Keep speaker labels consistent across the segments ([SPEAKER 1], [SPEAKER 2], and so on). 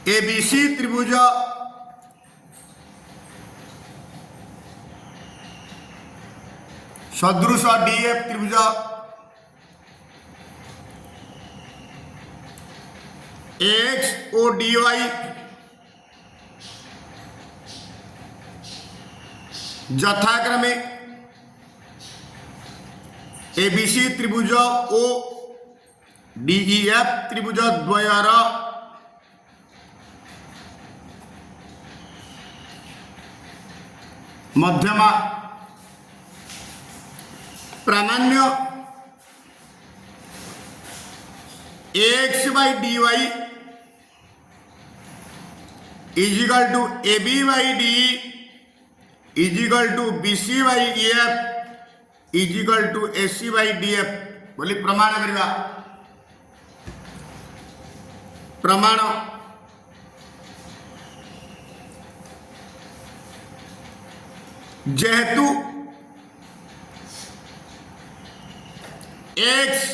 [SPEAKER 1] ABC त्रिभुज सदृश DF त्रिभुज एक्स ओ डी वाई यथाक्रमे एबीसी त्रिभुज ओ डीईएफ त्रिभुज द्वयर मध्यमा प्रामाण्य X by D Y is equal to A B by D is equal to B C by E F is equal to A C by D F बोली प्रमाण करवा प्रमाण जेहेतु एक्स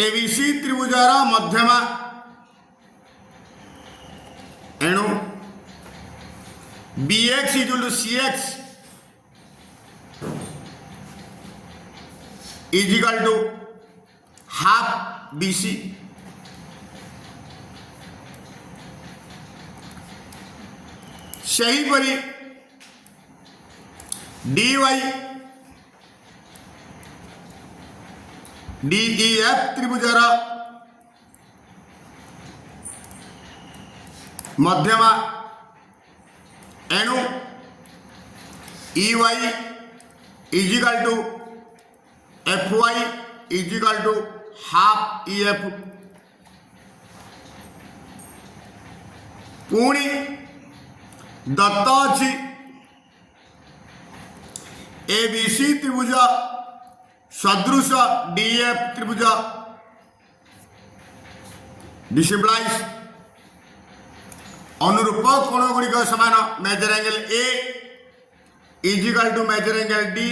[SPEAKER 1] एबीसी त्रिभुजार मध्यमा एणु BX equal to CX is equal to half BC सही परी डी वाई डीईएफ त्रिभुजार मध्यमा एणु E Y is equal to F Y is equal to half E F पुणी दत्त अच्छी एबीसी त्रिभुज सदृश डीएफ त्रिभुज डिसिप्लाइज अनुरूप कोण गुड़िक समान measure angle A is equal to measure angle D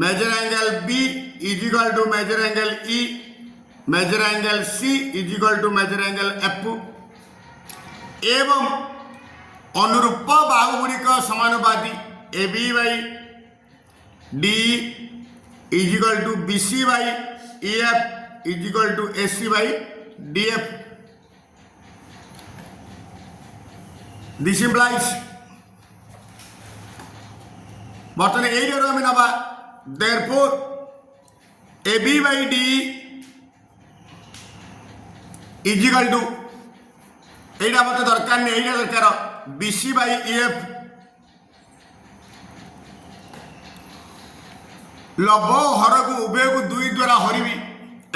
[SPEAKER 1] measure angle B is equal to measure angle E measure angle C is equal to measure angle F एवं अनुरूप बाहु गुड़िक समानुपाती A B by D is equal to B C by E F is equal to A C by D F this implies बर्तमान यही आम ना therefore A B by D is equal to यहीटा मत दरकार नहीं यहीटा दरकार B C by E F लभ हर को उभय को दुई द्वारा हरबी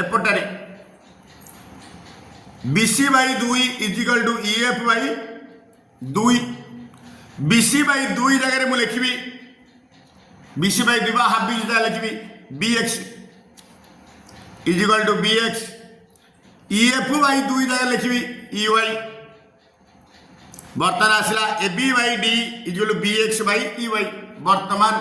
[SPEAKER 1] एपटारे बी सी बाई दुई is equal to E F by दुई बी सी बाई दुई जगह मुझे लिखी बी सी बाई दुई हाफ बी जगह लिखी B X is equal to B X E F by दुई जगह लिखी ई वाई बर्तमान आसला A B by D is equal to B X by E Y बर्तमान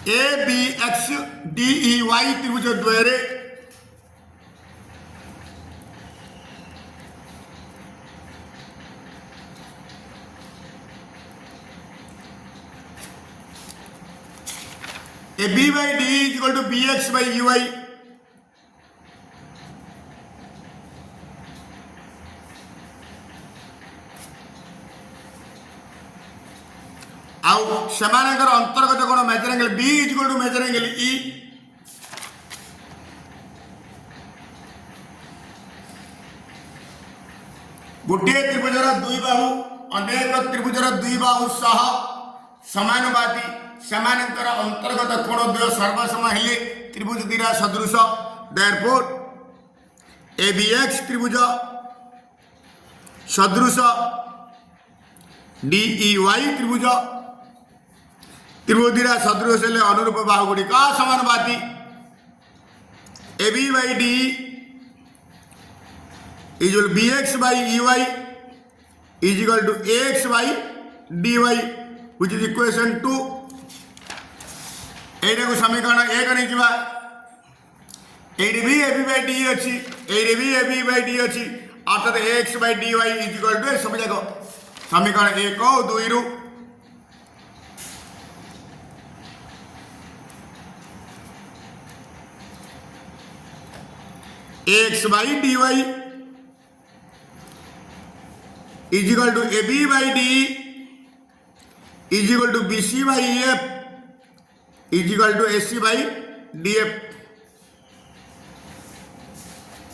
[SPEAKER 1] A B x D E Y त्रिभुज द्वयरे A B by D equal to B X by U Y आउ सेमानकर अंतर्गत कोण measure angle B equal to measure angle E गोटे त्रिभुजर दुई बाहु अनेक त्रिभुजर दुई बाहु सह समानुपाती सेमानकर अंतर्गत कोण द्वय सर्वसम हेले त्रिभुज दीरा सदृश देयरफॉर ए बी एक्स त्रिभुज सदृश डी ई वाई त्रिभुज त्रिभुजा सदृश हेले अनुरूप बाहु गुड़िक समानुपाती A B by D equal B X by E Y is equal to A X by dy which is equation 2 एटा को समीकरण 1 नहीं जीवा एटी भी ab by d अछि एटी भी ab by d अछि अर्थात x by dy is equal to सब जाको समीकरण 1 और 2 रु x by dy is equal to ab by d is equal to bc by ef is equal to ac by df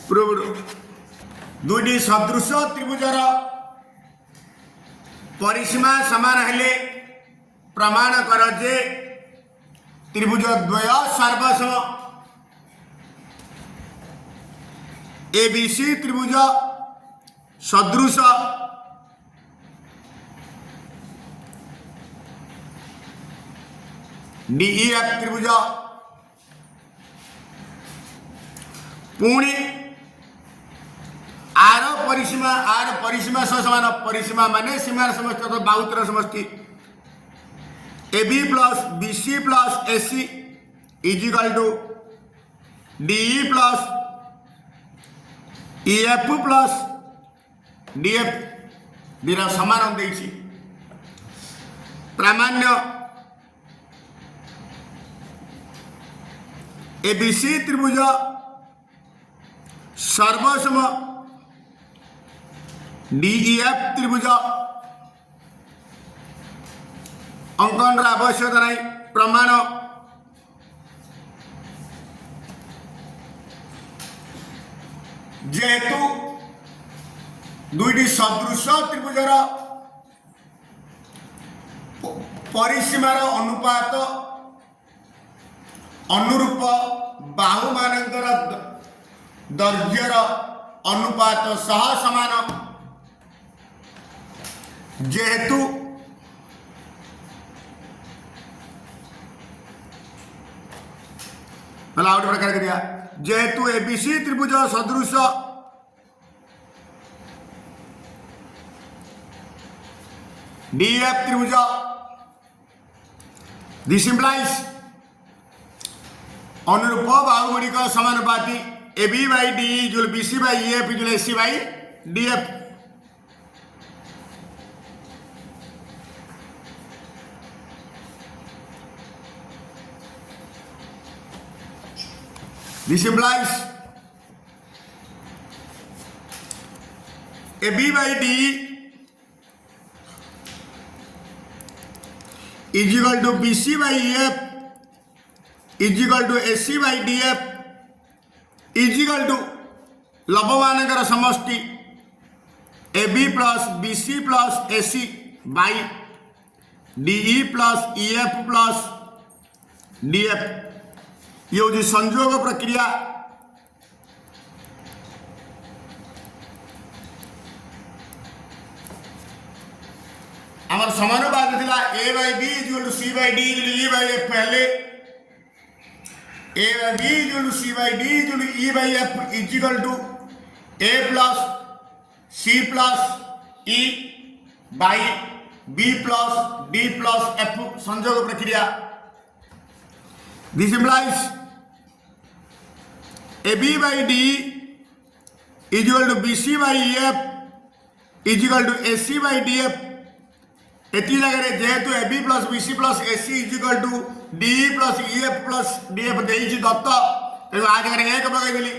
[SPEAKER 1] proved दुईटी सदृश त्रिभुजर परिसीमा समान हेले प्रमाण कर जे त्रिभुज द्वय सर्वसम एबीसी त्रिभुज सदृश डीईएफ त्रिभुज पुणी आर परिसीमा सह समान परिसीमा माने सीमार समष्टि अथवा बाहुतर समष्टि AB plus BC plus AC is equal to DE plus EF plus DF दीरा समान देछि प्रामाण्य ABC त्रिभुज सर्वसम DEF त्रिभुज अंकन आवश्यकता नहीं प्रमाण जेहेतु दुईटी सदृश त्रिभुजर परिसीमार अनुपात अनुरूप बाहु मानकर दैर्घ्यर अनुपात सह समान जेहेतु आउट प्रकार कर दिया जेहेतु एबीसी त्रिभुज सदृश डीएफ त्रिभुज दिस इंप्लाइज अनुरूप बाहु गुड़िक समानुपाती AB by D equal BC by F equal AC by DF This implies AB by D is equal to BC by EF is equal to AC by DF is equal to लंबमानकर समष्टि AB plus BC plus AC by DE plus EF plus DF ये होची संयोग प्रक्रिया आमर समानुपात थिला a by b equal to c by d equal to e by f पहले a by b equal to c by d equal to e by f equal to a plus c plus e by b plus d plus f संयोग प्रक्रिया This implies AB by D is equal to BC by EF is equal to AC by DF. एती जगह जेहेतु AB plus BC plus AC is equal to DE plus EF plus DF देइछि दत्त तेणु आ जगह एक पकाई देली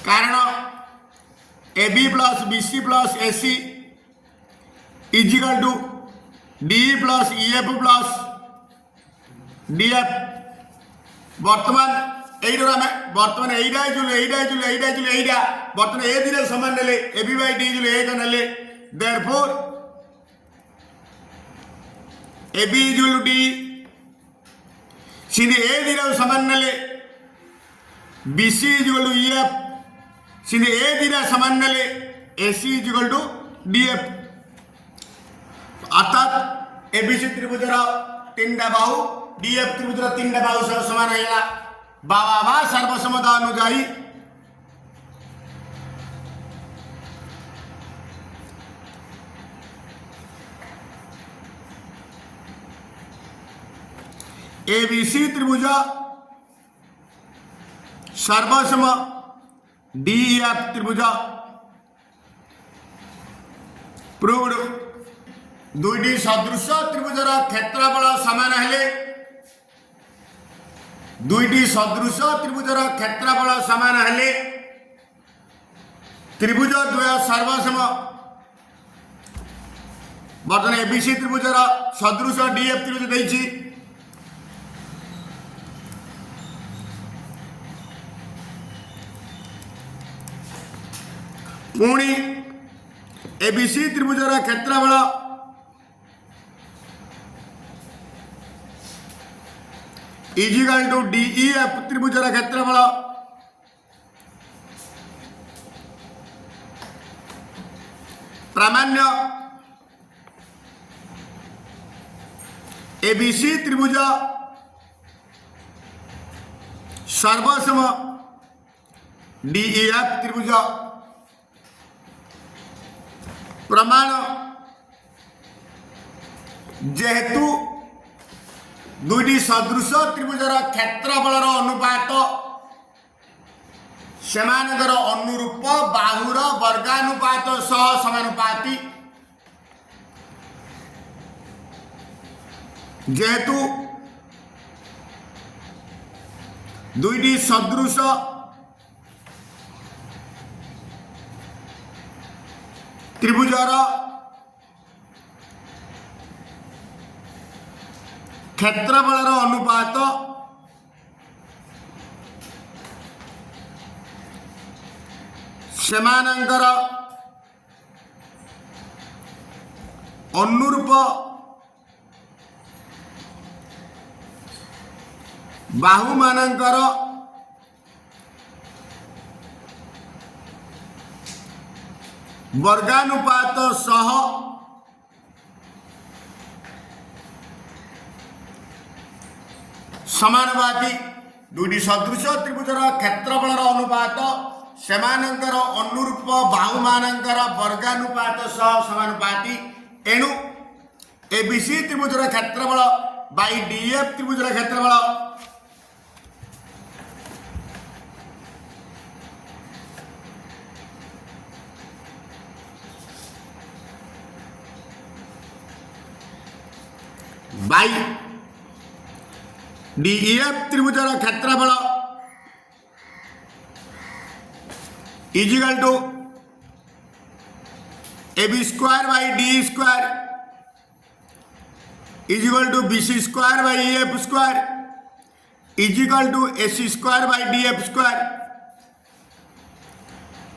[SPEAKER 1] कारण AB plus BC plus AC is equal to DE plus EF plus DF वर्तमान वर्तमान वर्तमान ए दिन समान ने एबी बाई डी जुले एक ने देयरफॉर एबी जुल डी सिंधी ए दिन समान ने बीसी जुल ईएफ सिंधी ए दिन समान ने एसी जुल टू डीएफ अर्थात एबीसी त्रिभुजर तीन बाहु डीएफ त्रिभुजर तीन बाहु सह समान है बाबा सर्वसमता अनुजाई एबीसी त्रिभुज सर्वसम डीईएफ त्रिभुज प्रूव्ड दुईटी सदृश त्रिभुजर क्षेत्रफल समान हेले दुईटी सदृश त्रिभुजर क्षेत्रफल समान हेले त्रिभुज द्वय सर्वसम बर्तमान एबीसी त्रिभुजर सदृश डीएफ त्रिभुज देछि पुणी एबीसी त्रिभुजर क्षेत्रफल इजिकल टू डीईएफ त्रिभुजर क्षेत्रफल प्रामाण्य एबीसी त्रिभुज सर्वसम डीईएफ त्रिभुज प्रमाण जेहेतु दुईटी सदृश त्रिभुजर क्षेत्रफलर अनुपात सेमानकर अनुरूप बाहुर वर्गानुपात सह समानुपाती जेहेतु दुईटी सदृश त्रिभुजर क्षेत्रफलर अनुपात सेमानंकर अनुरूप बाहुमानंकर वर्गानुपात सह समानुपाती दुईटी सदृश त्रिभुजर क्षेत्रफलर अनुपात सेमानंकर अनुरूप बाहुमानंकर वर्गानुपात सह समानुपाती एणु एबीसी त्रिभुजर क्षेत्रफल बाई डीएफ त्रिभुजर क्षेत्रफल बाई डीईएफ त्रिभुजर क्षेत्रफल is equal to AB square by D square is equal to BC square by F square is equal to AC square by DF square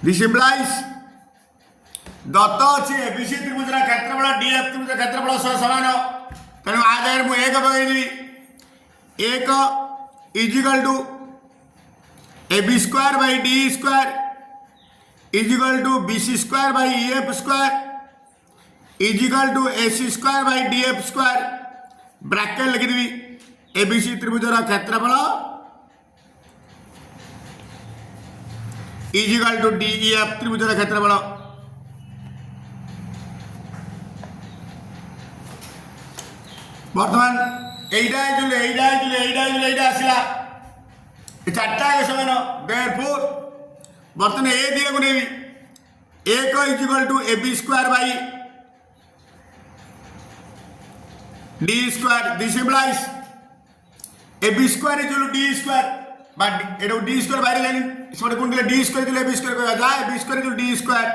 [SPEAKER 1] this implies दत्त अच्छी एबीसी त्रिभुजर क्षेत्रफल डीएफ त्रिभुजर क्षेत्रफल सह समान तेणु आ जाए मुझे एक पकईदेवी एक is equal to AB square by D square is equal to BC square by F square is equal to AC square by DF square bracket लिखिदेवी एबीसी त्रिभुजर क्षेत्रफल इजिकल टू डीईएफ त्रिभुजर क्षेत्रफल बर्तमान आसला चार्टा समान देयरफॉर बर्तमान ए दिए को नेबी एक is equal to AB square by D square this implies AB square is equal to D square but एडो डी स्क्वायर बाहर लाइन इसमें कौन दिले डी स्क्वायर दिले एबी स्क्वायर को जाए AB square is equal to D square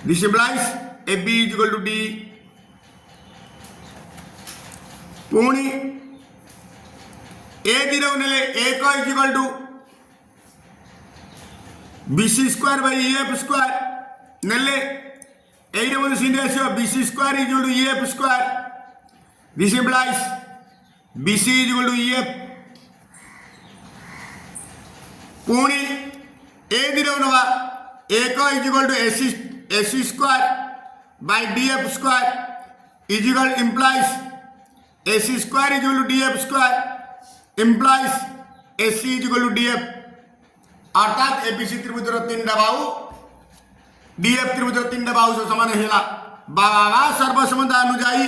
[SPEAKER 1] this implies AB is equal to D पुणी ए दिले नेले एक is equal to BC square by F square नेले एट मध्य सीन आसो BC square is equal to F square this implies BC is equal to F पुणी ए दिले नवा एक is equal to AC square by DF square is equal implies AC square is equal to DF square implies AC is equal to DF अर्थात ABC त्रिभुजर तीन बाहु DF त्रिभुजर तीन बाहु से समान है बाबा सर्वसम्मत अनुजाई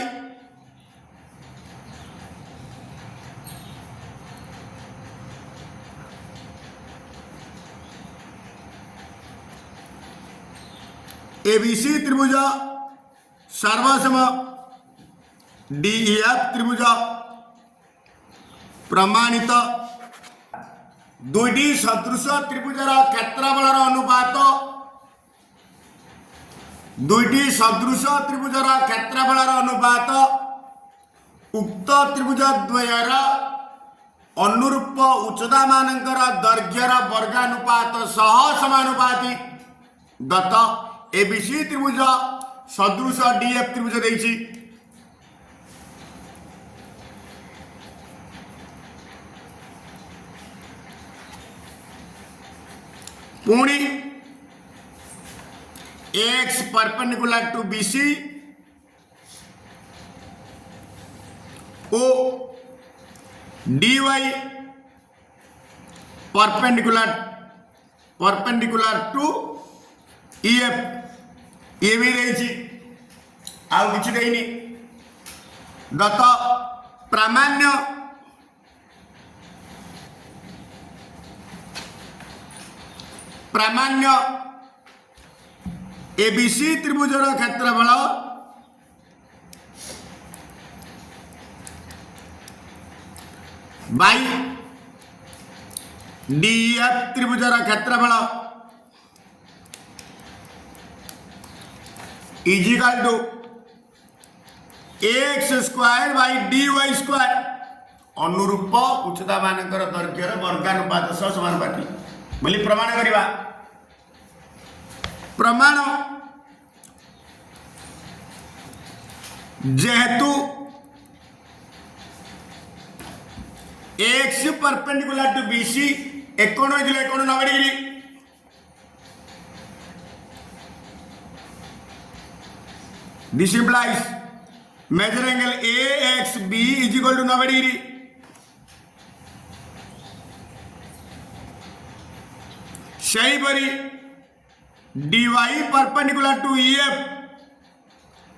[SPEAKER 1] एबीसी त्रिभुज सर्वसम डीईएफ त्रिभुज प्रमाणित दुईटी सदृश त्रिभुजर क्षेत्रफल अनुपात दुईटी सदृश त्रिभुजर क्षेत्रफल अनुपात उक्त त्रिभुज द्वयर अनुरूप उच्चता मानकर दैर्घ्यर वर्गानुपात सह समानुपाती दत्त एबीसी त्रिभुज सदृश डीएफ त्रिभुज देछि। पुणी एक्स परपेंडिकुलर टू बीसी ओ dy परपेंडिकुलर टू ईएफ ये भी रही आउ किसी देनी दत्त प्रामाण्य प्रामाण्य एबीसी त्रिभुजर क्षेत्रफल बाई डीएफ त्रिभुजर क्षेत्रफल is equal to x square by D Y square अनुरूप उच्चता मानकर दैर्घ्यर वर्गानुपात सह समानुपाती बोली प्रमाण करिबा। प्रमाण जेहेतु x perpendicular to BC 91 degree this implies measure angle AXB is equal to 90 degree. सही परी dy perpendicular to EF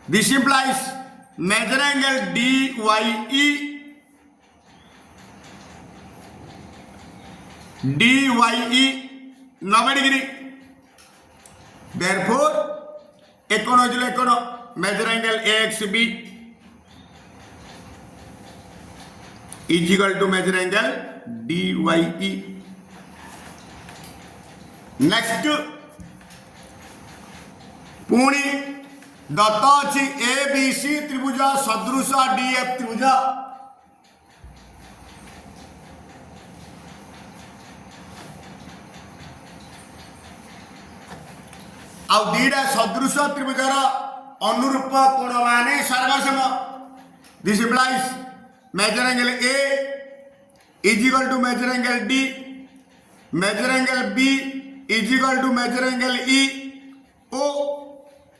[SPEAKER 1] this implies measure angle DYE 90 degree. Therefore 91 measure angle AXB is equal to measure angle DYE. Next पुणी दत्त अच्छी ABC त्रिभुज सदृश DF त्रिभुज आउ दीटा सदृश त्रिभुजर अनुरूप कोण माने सर्वसम this implies measure angle A is equal to measure angle D, measure angle B is equal to measure angle E, O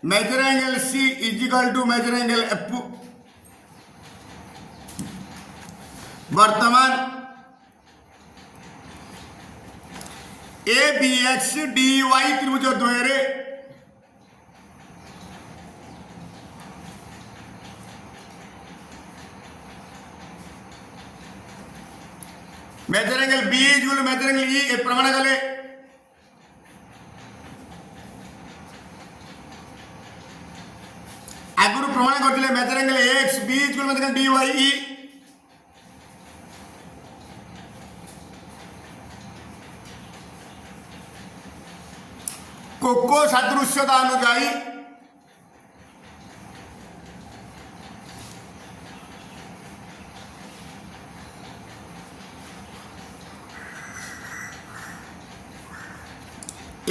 [SPEAKER 1] measure angle C is equal to measure angle F. वर्तमान ABX DY त्रिभुज द्वयरे measure angle B is equal to measure angle E ए प्रमाण कले आगुरु प्रमाण करथिले measure angle X B is equal to measure angle D Y E कोको सादृश्यता अनुଯାୟୀ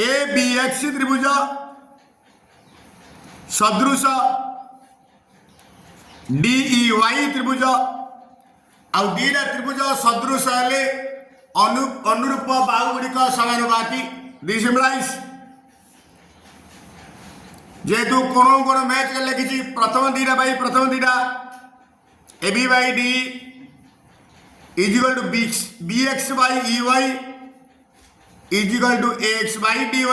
[SPEAKER 1] ABX त्रिभुज सदृश DEY त्रिभुज आउ दीटा त्रिभुज सदृश हेले अनुरूप बाहु गुड़िक समानुपाती दिस implies जेहेतु कोण कोण मैच कर लिखी प्रथम दीटा बाई प्रथम दीटा AB by D is equal to BX by EY is equal to AX by dy.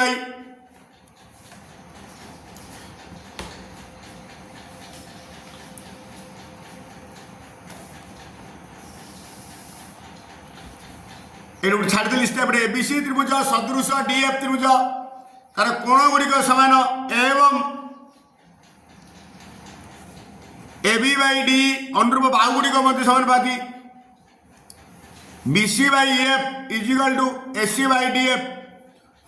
[SPEAKER 1] छाड़ी स्टेप एबीसी त्रिभुज सदृश डीएफ त्रिभुज तार कोण गुड़िक समान एवं AB by D अनुरूप भाग गुड़िक मध्य समानुपाती BC by EF is equal to AC by DF.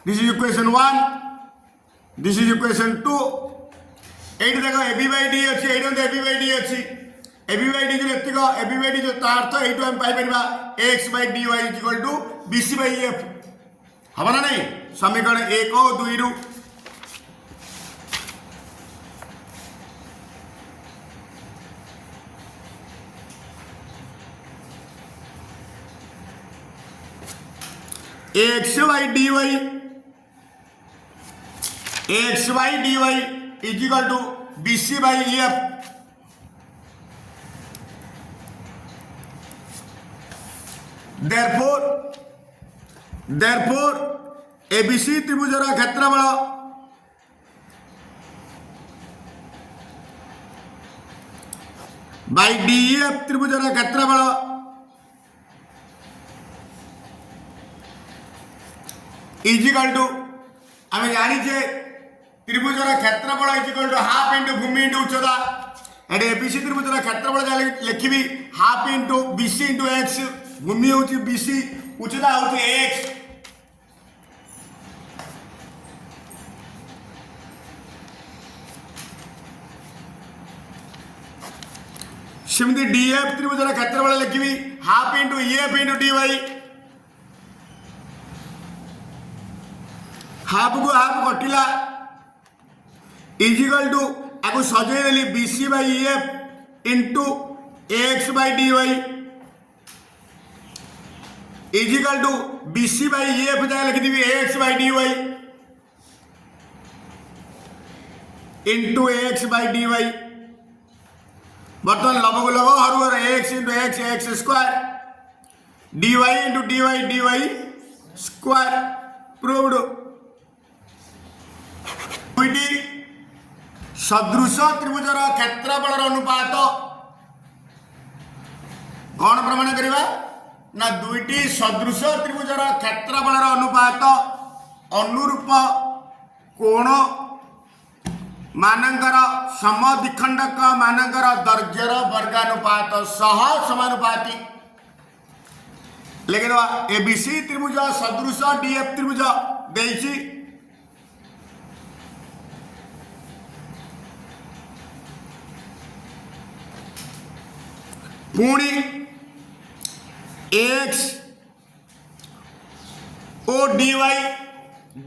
[SPEAKER 1] This is equation 1. This is equation 2. Eight देखो AB by D अच्छी एट होते AB by D अच्छी AB by D जो लेती को AB by D जो तार तो एट हम पाई परिवा AX by DY is equal to BC by EF हमारा नहीं समीकरण 1 और 2 रु AX by DY is equal to BC by EF. Therefore ABC त्रिभुजर क्षेत्रफल by DEF त्रिभुजर क्षेत्रफल is equal to आम जाचे त्रिभुजर क्षेत्रफल is equal to half into भूमि इंटू उच्चता एट एबीसी त्रिभुजर क्षेत्रफल लिखी half into BC into X भूमि हूँ बीसी उच्चता हूँ एक्स सेमती डीएफ त्रिभुजर क्षेत्रफल लिखी half into EF into DY half को हाफ कटिला इजिकल टू आपको सजाई देली BC by EF into X by DY is equal to BC by EF जगह लिखिदेवी X by DY into X by DY बर्तमान लबक लग हर हर X into X X square DY into DY DY square proved सदृश त्रिभुजर क्षेत्रफल अनुपात कौन प्रमाण करवा ना दुईटी सदृश त्रिभुजर क्षेत्रफल अनुपात अनुरूप कोण मानकर समद्विखंडक मानकर दैर्घ्यर वर्गानुपात सह समानुपाती लिखिदेवा एबीसी त्रिभुज सदृश डीएफ त्रिभुज देइछि पुणी एक्स और डीवाई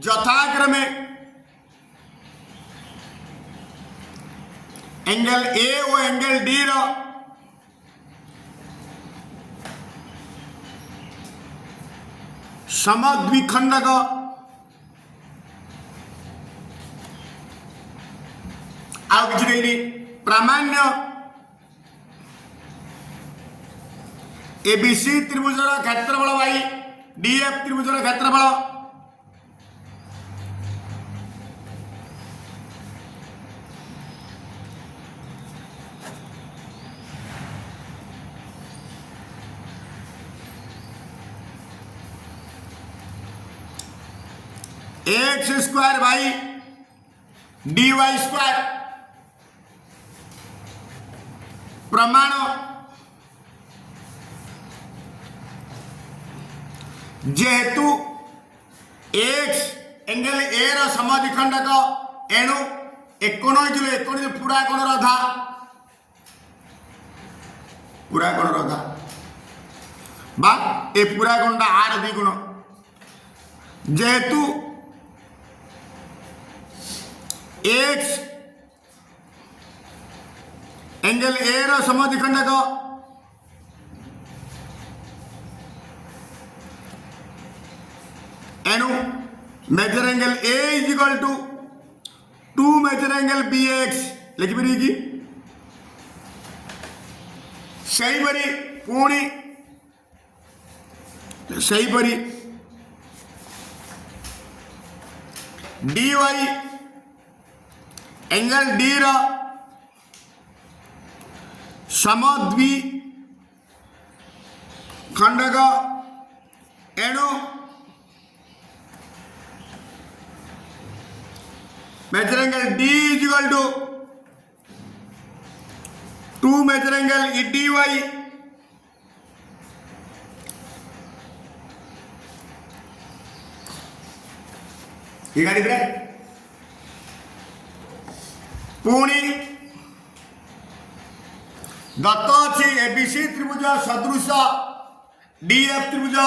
[SPEAKER 1] यथाक्रमे एंगल ए और एंगल डी रो समद्विखंडक आ कि प्रामाण्य एबीसी त्रिभुजर क्षेत्रफल बाई डीएफ त्रिभुजर क्षेत्रफल x square by DY square प्रमाण जेहेतु एक्स एंगल ए रो समद्विखंडक एणु एकोण पूरा कोण रधा बा ए पूरा कोणटा आर द्विगुण जेहेतु एक्स एंगल ए रो समद्विखंडक एनु measure angle A is equal to 2 measure angle B X लिखिपरि कि सहीपरि पुणी सहीपरि डी वाई एंगल डी रो समद्वि खंडक एणु measure angle D is equal to two measure angle EDY पुणी दत्त अच्छी ABC त्रिभुज सदृश DF त्रिभुज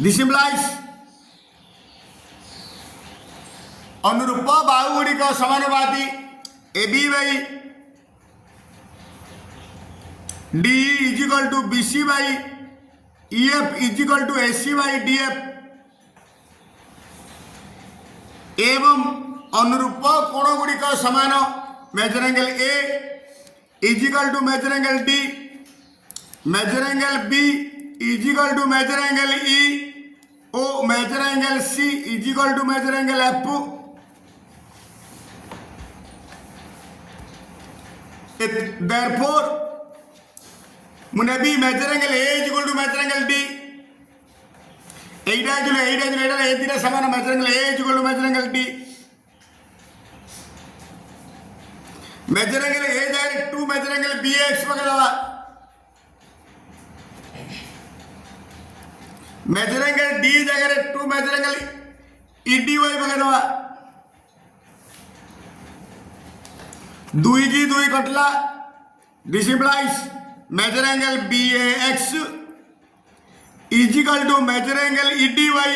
[SPEAKER 1] दिस इम्प्लाइज अनुरूप बाहु गुड़िक समानुपाती AB by DE is equal to BC by EF is equal to AC by DF एवं अनुरूप कोण गुड़िक समान measure angle A is equal to measure angle D measure angle B is equal to measure angle E ओ measure angle C is equal to measure angle F therefore मुने भी measure angle A is equal to measure angle D एटा समान measure angle A is equal to measure angle D measure angle A जाए 2 measure angle BX पकड़ा measure angle D जगह 2 measure angle EDY पकड़ा 2 कटला this implies measure angle BAX is equal to measure angle EDY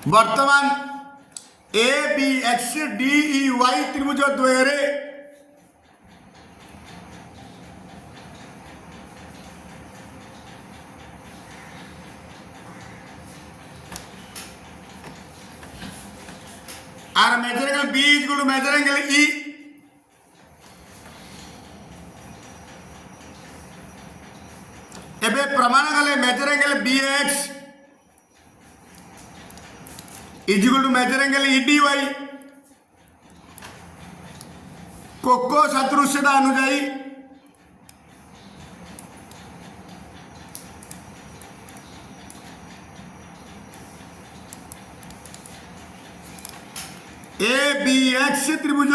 [SPEAKER 1] वर्तमान ABX DEY त्रिभुज द्वୟରେ आर measure angle B is equal to measure angle E एबे प्रमाण कले measure angle BX is equal to measure angle EDY कोको सदृश्यता अनुजाई ABX त्रिभुज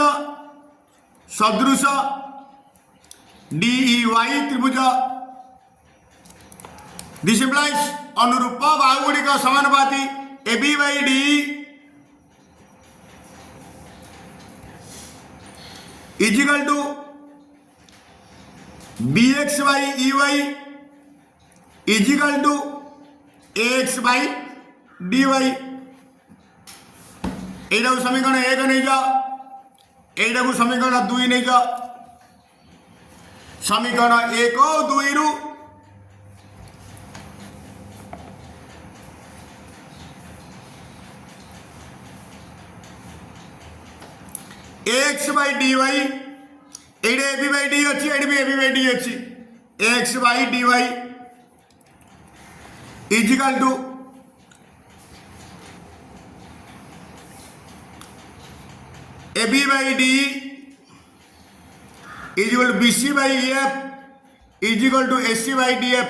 [SPEAKER 1] सदृश DEY त्रिभुज दिस इम्प्लाइज अनुरूप बाहु गुड़िक समानुपाती AB by DE is equal to BX by EY is equal to AX by DY एटा को समीकरण 1 नहीं जा एटा को समीकरण 2 नहीं जा समीकरण 1 और 2 रु AX बाई DY एडे AB बाई D अच्छी एडे भी AB बाई D अच्छी AX by DY is equal to AB by DE is equal to BC by EF is equal to AC by DF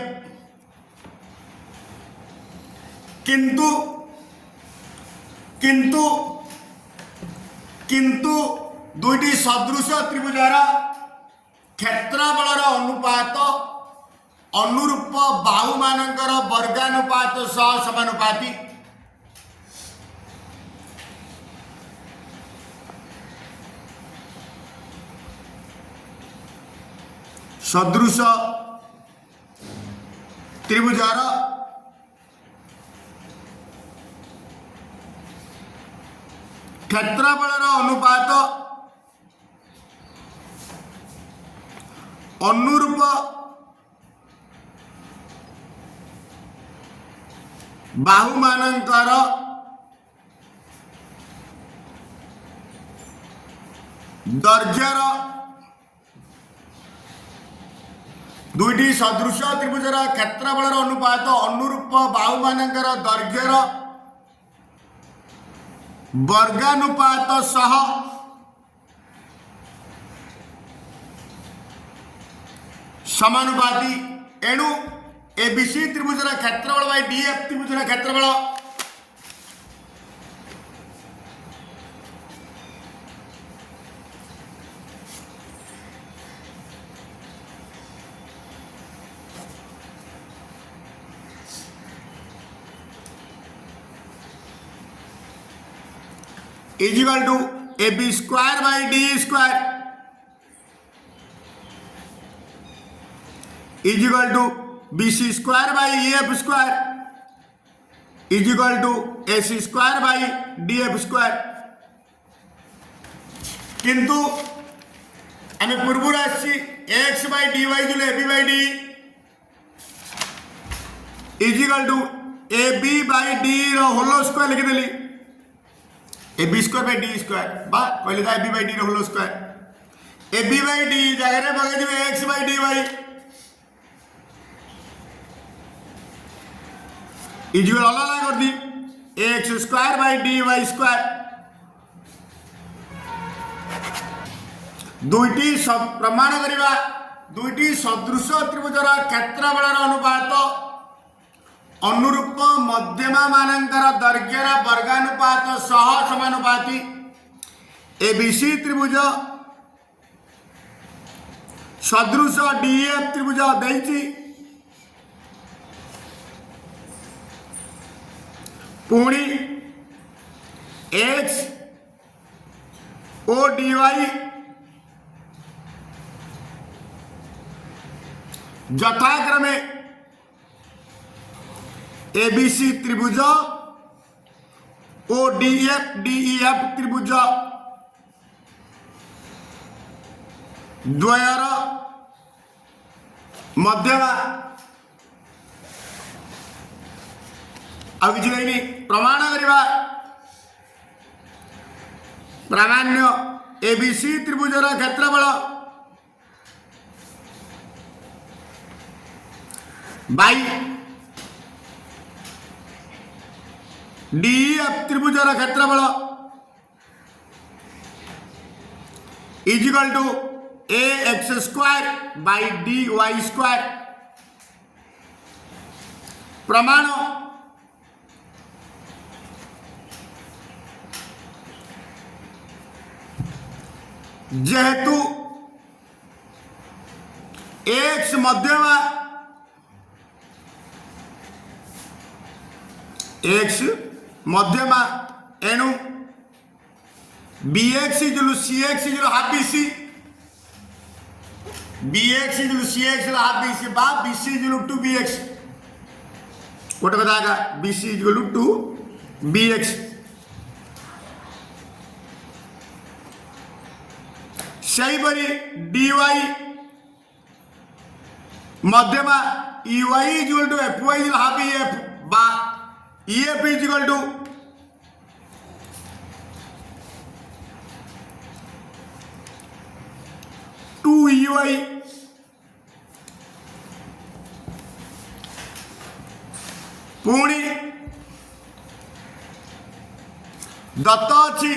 [SPEAKER 1] किंतु किंतु किंतु दुईटी सदृश त्रिभुजार क्षेत्रफल अनुपात अनुरूप बाहु मानकर वर्गानुपात सह समानुपाती सदृश त्रिभुजार क्षेत्रफल अनुपात अनुरूप बाहु मानकर दर्जर दुईटी सदृश त्रिभुजर क्षेत्रफल अनुपात अनुरूप बाहु मानकर दर्जर वर्गानुपात सह समानुपाती एणु एबीसी त्रिभुजर क्षेत्रफल बाय डीएफ त्रिभुजर क्षेत्रफल is equal to ab square by d square is equal to bc square by ef square is equal to ac square by df square किंतु आम पूर्व एक्स बै डी वाई दिले A B by D is equal to A B by D whole square लिखिदेली A B square by D square बा कहले A B by D whole square A B by D जगह पकड़ X by D Y equal अलग कर दी X square by D Y square दुईटी प्रमाण करवा दुईटी सदृश त्रिभुजर क्षेत्रफल अनुपात अनुरूप मध्यमा मानकर दैर्घ्यर वर्गानुपात सह समानुपाती एबीसी त्रिभुज सदृश डीएफ त्रिभुज देइछि पुणी एक्स ओ डी वाई यथाक्रमे एबीसी त्रिभुज ओ डीएफ डीईएफ त्रिभुज द्वयर मध्यमा आ किसी नहीं प्रमाण करवा प्रामाण्य एबीसी त्रिभुजर क्षेत्रफल बाई डीएफ त्रिभुजर क्षेत्रफल is equal to A X square by D Y square प्रमाण जेहेतु एक्स मध्यमा एक्स मध्यमा एणु BX is equal CX is equal half BC BX is equal CX half BC बा बीसी इजलु टू बीएक्स गोटे कथा आगा बीसी इजलु टू बीएक्स सेहीपरि डीवाई मध्यमा EY is equal to F Y is equal half F बा EF is equal to two EY पुणी दत्त अच्छी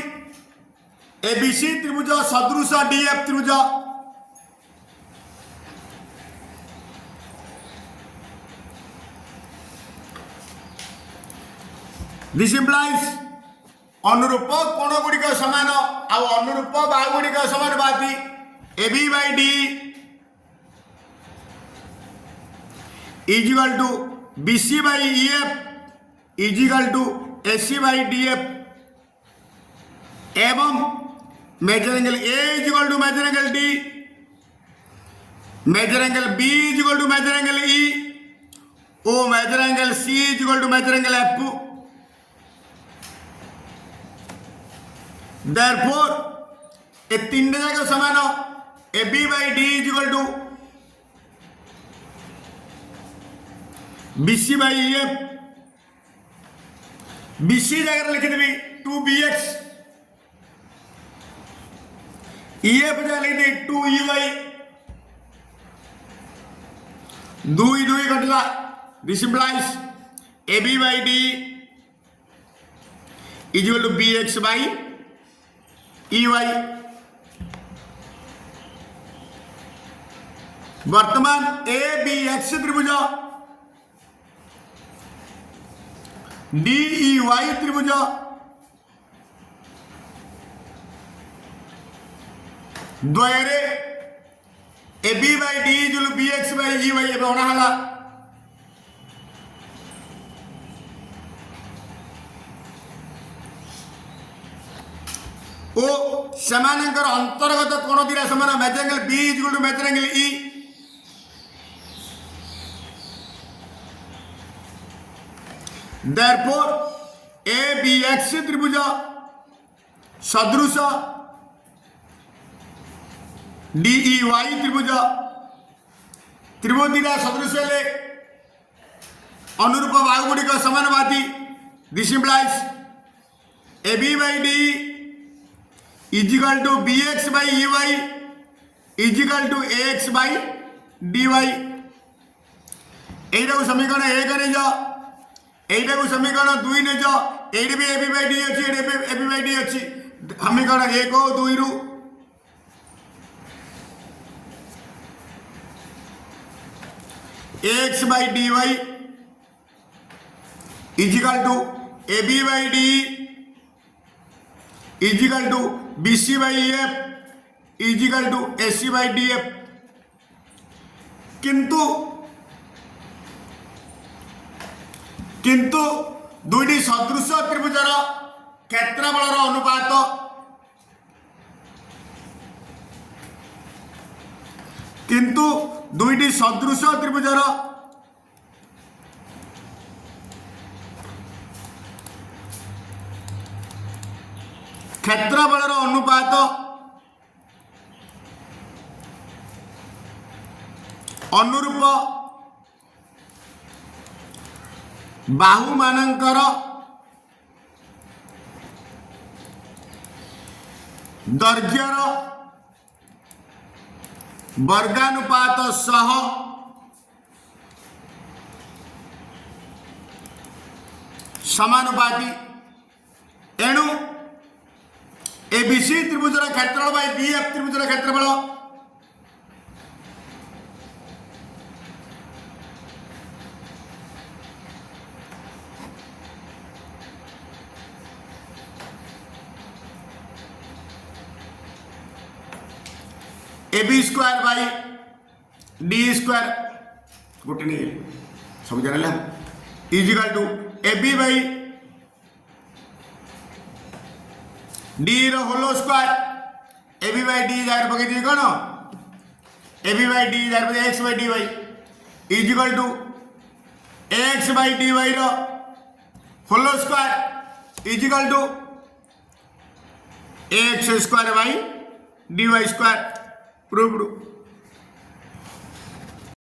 [SPEAKER 1] एबीसी त्रिभुज सदृश डीएफ त्रिभुज दिस इम्प्लाइज अनुरूप कोण गुड़िक समान अनुरूप बाहु गुड़िक समानुपाती A B by D is equal to B C by E F is equal to A C by D F एवं measure angle A is equal to measure angle D measure angle B is equal to measure angle E ओ measure angle C is equal to measure angle F Therefore, ए तीन जाक समान A B by D is equal to B C by E F B C जगह लिखिदेवी to B X E F जगह लिखिदेवी to E Y दुई दुई घटला this implies A B by D is equal to B X by E Y वर्तमान A B X त्रिभुज D E Y त्रिभुज द्वयरे A B by D equal B X by E Y एबे होना हला ओ समानंकर अंतर्गत कोण दिरा समान measure angle B equal to measure angle E therefore A B X त्रिभुज सदृश डी ई वाई त्रिभुज त्रिभुजा सदृश ले अनुरूप बाहु गुड़िक समानुपाती this implies A B by D is equal to B X by E Y is equal to A X by D Y यहीटा को समीकरण एक नहीं जाओ यहीटा को समीकरण दुई नहीं जाओ ये भी ए बी बाई डी अच्छी ए बी बाई डी अच्छी समीकरण एक दुई रु x by D Y is equal to A B by D is equal to B C by F is equal to A C by D F किंतु किंतु दुईटी सदृश त्रिभुजर क्षेत्रफल अनुपात किंतु दुईटी सदृश त्रिभुजर क्षेत्रफल अनुपात अनुरूप बाहु मानकर दैर्घ्यर वर्गानुपात सह समानुपाती एणु ए बी सी त्रिभुजर क्षेत्रफल बाई बी एफ त्रिभुजर क्षेत्रफल A B square by D square गोटे नहीं सब जान is equal to A B by D whole square A B by D जाकर पकई दी कौन ए बी बाई डी जाकर x by D Y is equal to x by D Y whole square is equal to x square by D Y square proved